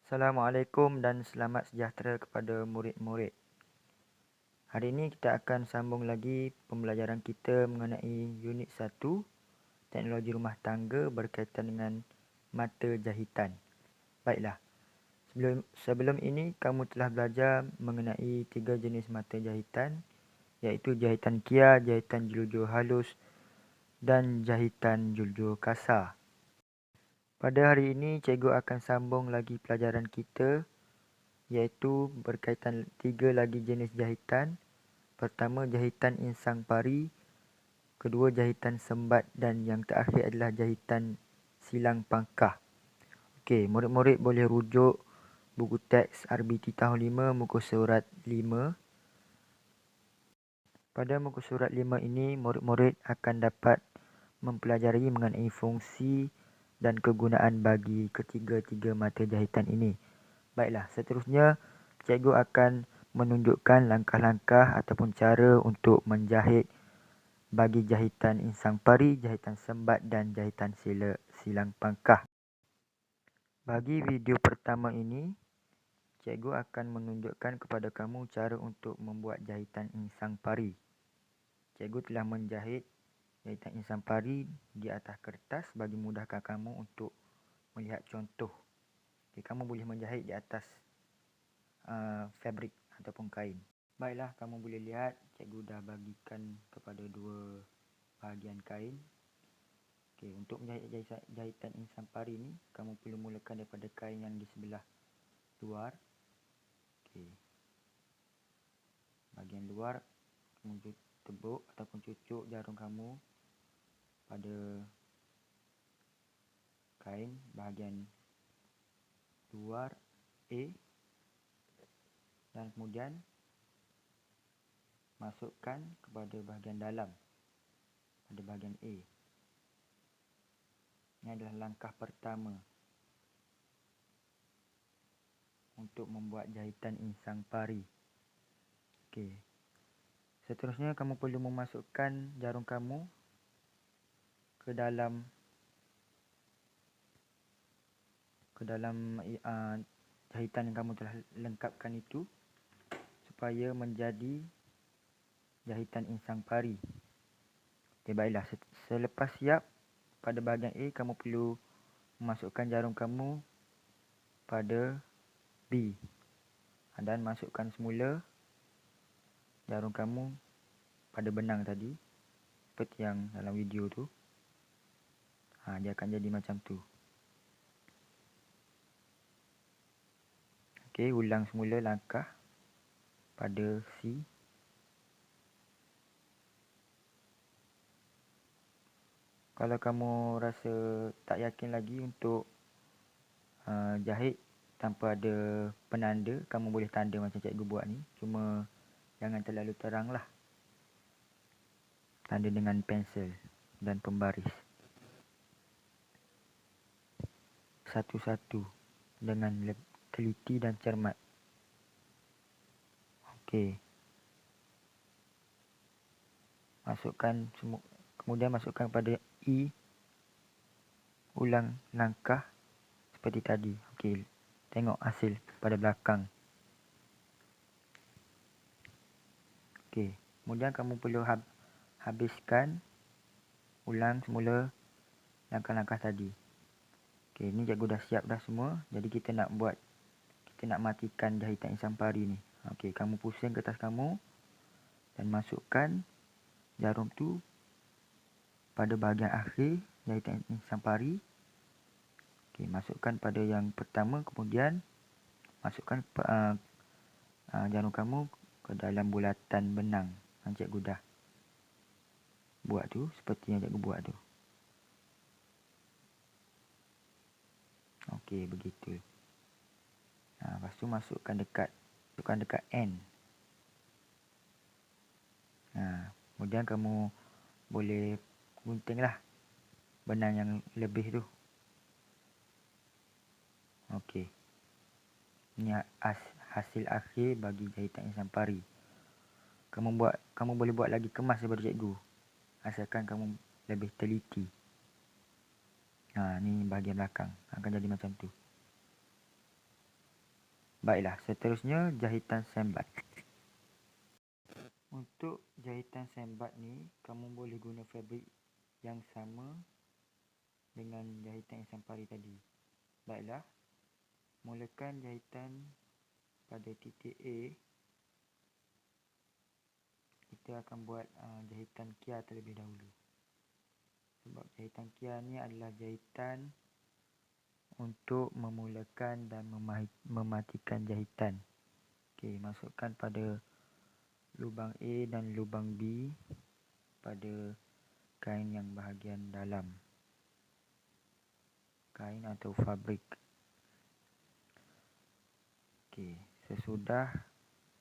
Assalamualaikum dan selamat sejahtera kepada murid-murid. Hari ini kita akan sambung lagi pembelajaran kita mengenai unit 1 teknologi rumah tangga berkaitan dengan mata jahitan. Baiklah, sebelum ini kamu telah belajar mengenai 3 jenis mata jahitan, iaitu jahitan kia, jahitan julur halus dan jahitan julur kasar. Pada hari ini, cikgu akan sambung lagi pelajaran kita, iaitu berkaitan 3 lagi jenis jahitan. Pertama, jahitan insang pari. Kedua, jahitan sembat. Dan yang terakhir adalah jahitan silang pangkah. Okey, murid-murid boleh rujuk buku teks RBT tahun 5, muka surat 5. Pada muka surat 5 ini, murid-murid akan dapat mempelajari mengenai fungsi dan kegunaan bagi ketiga-tiga mata jahitan ini. Baiklah, seterusnya cikgu akan menunjukkan langkah-langkah ataupun cara untuk menjahit bagi jahitan insang pari, jahitan sembat dan jahitan silang pangkah. Bagi video pertama ini, cikgu akan menunjukkan kepada kamu cara untuk membuat jahitan insang pari. Cikgu telah menjahit jahitan insang pari di atas kertas bagi mudahkan kamu untuk melihat contoh. Okay, kamu boleh menjahit di atas fabrik ataupun kain. Baiklah, kamu boleh lihat cikgu dah bagikan kepada dua bahagian kain. Okay, untuk menjahit jahitan insang pari ni, kamu perlu mulakan daripada kain yang di sebelah luar. Okay. Bahagian luar, kamu tebuk ataupun cucuk jarum kamu pada kain bahagian luar A dan kemudian masukkan kepada bahagian dalam pada bahagian A. Ini adalah langkah pertama untuk membuat jahitan insang pari. Okey. Seterusnya kamu perlu memasukkan jarum kamu ke dalam jahitan yang kamu telah lengkapkan itu supaya menjadi jahitan insang pari. Okey, baiklah. Selepas siap pada bahagian A, kamu perlu memasukkan jarum kamu pada B dan masukkan semula jarum kamu pada benang tadi seperti yang dalam video tu. Dia akan jadi macam tu. Okey, ulang semula langkah pada C. Kalau kamu rasa tak yakin lagi untuk jahit tanpa ada penanda, kamu boleh tanda macam cikgu buat ni. Cuma jangan terlalu terang lah. Tanda dengan pensel dan pembaris. Satu-satu dengan teliti dan cermat. Okey. Kemudian masukkan pada E. Ulang langkah seperti tadi. Okey. Tengok hasil pada belakang. Okey. Kemudian kamu perlu habiskan ulang semula langkah-langkah tadi. Okey, ni cikgu dah siap dah semua. Jadi kita nak matikan jahitan insang pari ni. Okey, kamu pusing kertas kamu dan masukkan jarum tu pada bahagian akhir jahitan insang pari. Okey, masukkan pada yang pertama, kemudian masukkan jarum kamu ke dalam bulatan benang yang cikgu dah buat tu, seperti yang cikgu buat tu. Okey, begitu. Lepas tu masukkan dekat N. Kemudian kamu boleh guntinglah benang yang lebih tu. Okey. Ini hasil akhir bagi jahitan insang pari. Kamu boleh buat lagi kemas daripada cikgu, asalkan kamu lebih teliti. Ni bahagian belakang akan jadi macam tu. Baiklah, seterusnya jahitan sembat. Untuk jahitan sembat ni, kamu boleh guna fabrik yang sama dengan jahitan Sampari tadi. Baiklah, mulakan jahitan pada titik A. Kita akan buat jahitan kia terlebih dahulu. Sebab jahitan kia ni adalah jahitan untuk memulakan dan mematikan jahitan. Okey, masukkan pada lubang A dan lubang B pada kain yang bahagian dalam kain atau fabrik. Okey, sesudah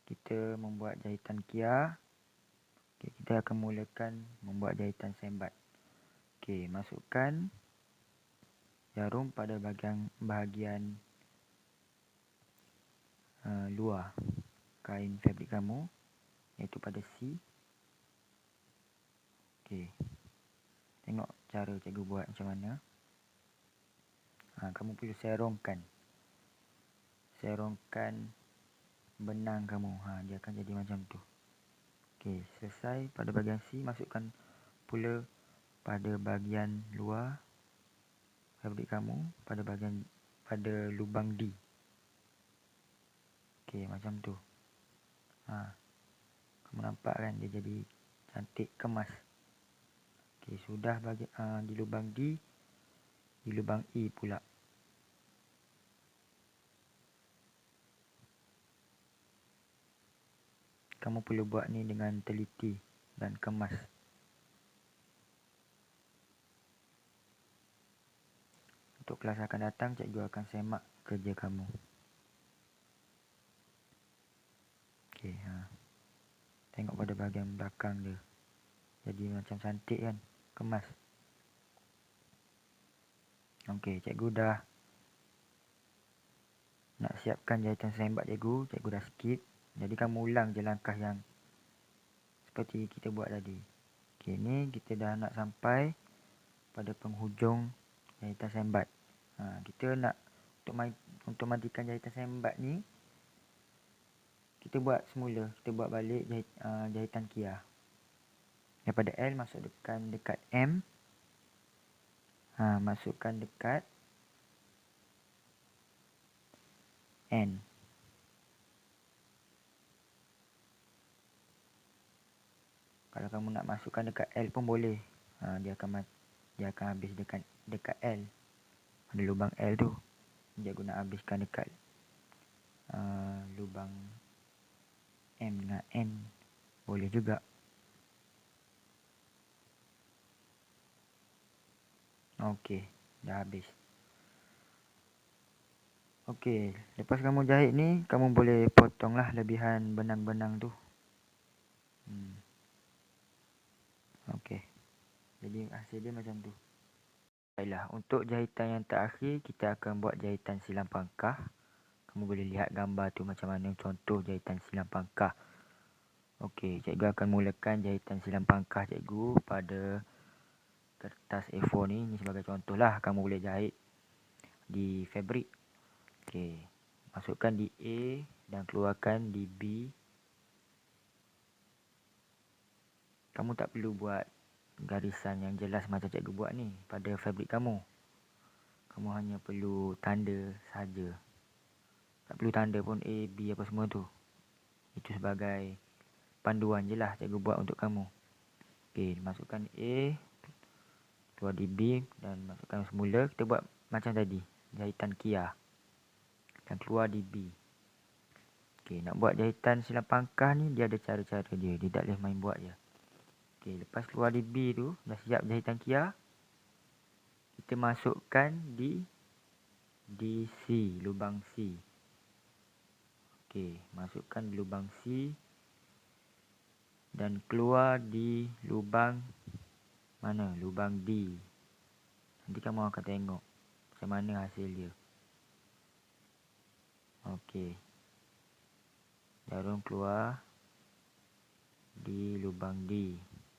kita membuat jahitan kia, kita akan mulakan membuat jahitan sembat. Okey, masukkan jarum pada bahagian luar kain fabrik kamu, iaitu pada C. Okey, tengok cara cikgu buat macam mana. Kamu perlu serongkan benang kamu. Dia akan jadi macam tu. Okey, selesai pada bahagian C, masukkan pula pada bahagian luar fabrik kamu pada lubang D. Okey, macam tu. Kamu nampak kan dia jadi cantik, kemas. Okey, sudah di lubang D, di lubang E pula. Kamu perlu buat ni dengan teliti dan kemas. Untuk kelas akan datang, cikgu akan semak kerja kamu. Okey, tengok pada bahagian belakang dia. Jadi macam cantik kan, kemas. Okey, cikgu dah nak siapkan jahitan sembat cikgu dah skip. Jadi kamu ulang je langkah yang seperti kita buat tadi. Okey, ni kita dah nak sampai pada penghujung jahitan sembat. Kita nak untuk matikan jahitan sembat ni, kita buat semula, kita buat balik jahitan kia. Daripada L masukkan dekat M. Masukkan dekat N. Kalau kamu nak masukkan dekat L pun boleh. Dia akan habis dekat L. Ada lubang L tu. Dia guna habiskan dekat lubang M dengan N. Boleh juga. Okey, dah habis. Okey, lepas kamu jahit ni, kamu boleh potonglah lebihan benang-benang tu. Okey, jadi hasil dia macam tu. Baiklah, untuk jahitan yang terakhir, kita akan buat jahitan silang pangkah. Kamu boleh lihat gambar tu macam mana contoh jahitan silang pangkah. Okey, cikgu akan mulakan jahitan silang pangkah cikgu pada kertas A4 ni. Ini sebagai contoh lah, kamu boleh jahit di fabrik. Okey, masukkan di A dan keluarkan di B. Kamu tak perlu buat garisan yang jelas macam cikgu buat ni pada fabrik kamu. Kamu hanya perlu tanda saja. Tak perlu tanda pun A, B apa semua tu. Itu sebagai panduan je lah cikgu buat untuk kamu. Okey, masukkan A, keluar di B dan masukkan semula. Kita buat macam tadi, jahitan kia. Dan keluar di B. Okey, nak buat jahitan silang pangkah ni dia ada cara-cara dia. Dia tak boleh main buat je. Okey, lepas keluar di B tu, dah siap jahitan kia. Kita masukkan di C, lubang C. Okey, masukkan di lubang C dan keluar di lubang mana? Lubang D. Nanti kamu akan tengok macam mana hasil dia. Okey, jarum keluar di lubang D.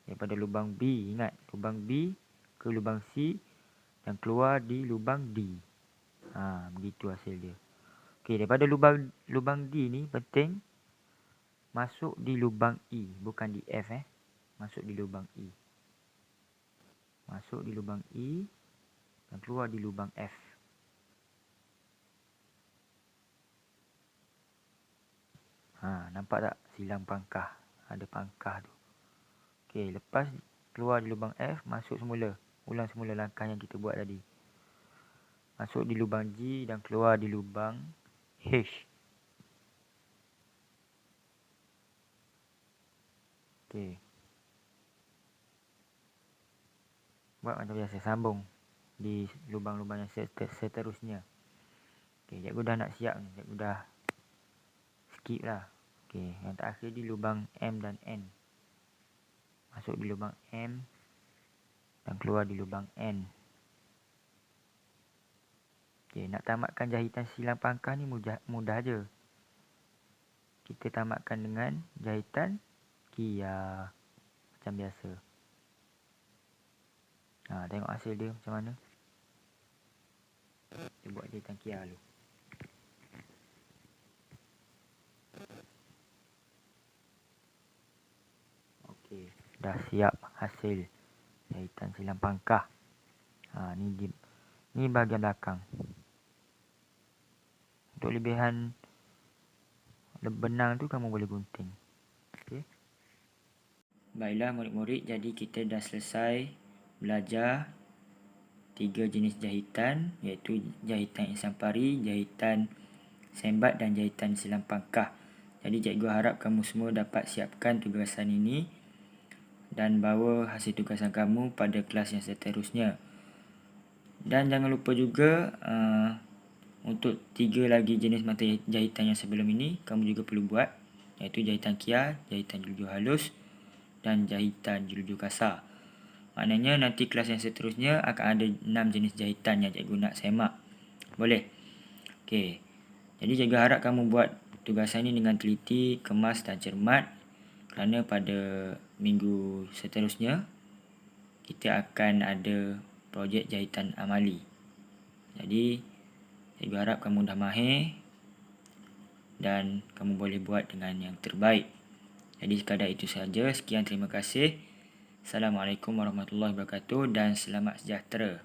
Daripada lubang B, ingat lubang B ke lubang C dan keluar di lubang D. Begitu hasil dia. Okey, daripada lubang D ni penting masuk di lubang E, bukan di F Masuk di lubang E. Masuk di lubang E dan keluar di lubang F. Nampak tak silang pangkah? Ada pangkah tu. Okey, lepas keluar di lubang F, masuk semula. Ulang semula langkah yang kita buat tadi. Masuk di lubang G dan keluar di lubang H. Okey. Buat macam biasa, sambung di lubang-lubang yang seterusnya. Okey, cikgu dah nak siap ni. Cikgu dah skip lah. Okey, yang terakhir di lubang M dan N. Masuk di lubang M dan keluar di lubang N. Okey, nak tamatkan jahitan silang pangkah ni mudah je. Kita tamatkan dengan jahitan kia macam biasa. Tengok hasil dia macam mana. Kita buat jahitan kia dulu. Okey, dah siap hasil jahitan silang pangkah. Ni bahagian belakang. Untuk lebihan benang tu kamu boleh gunting. Okey. Baiklah murid-murid, jadi kita dah selesai belajar 3 jenis jahitan, iaitu jahitan insang pari, jahitan sembat dan jahitan silang pangkah. Jadi cikgu harap kamu semua dapat siapkan tugasan ini dan bawa hasil tugasan kamu pada kelas yang seterusnya. Dan jangan lupa juga untuk 3 lagi jenis mata jahitan yang sebelum ini kamu juga perlu buat, iaitu jahitan kia, jahitan juluju halus dan jahitan juluju kasar. Maknanya nanti kelas yang seterusnya akan ada 6 jenis jahitan yang cikgu nak semak. Boleh? Okey. Jadi cikgu harap kamu buat tugasan ini dengan teliti, kemas dan cermat, kerana pada minggu seterusnya kita akan ada projek jahitan amali. Jadi cikgu harap kamu dah mahir dan kamu boleh buat dengan yang terbaik. Jadi sekadar itu saja. Sekian, terima kasih. Assalamualaikum warahmatullahi wabarakatuh dan selamat sejahtera.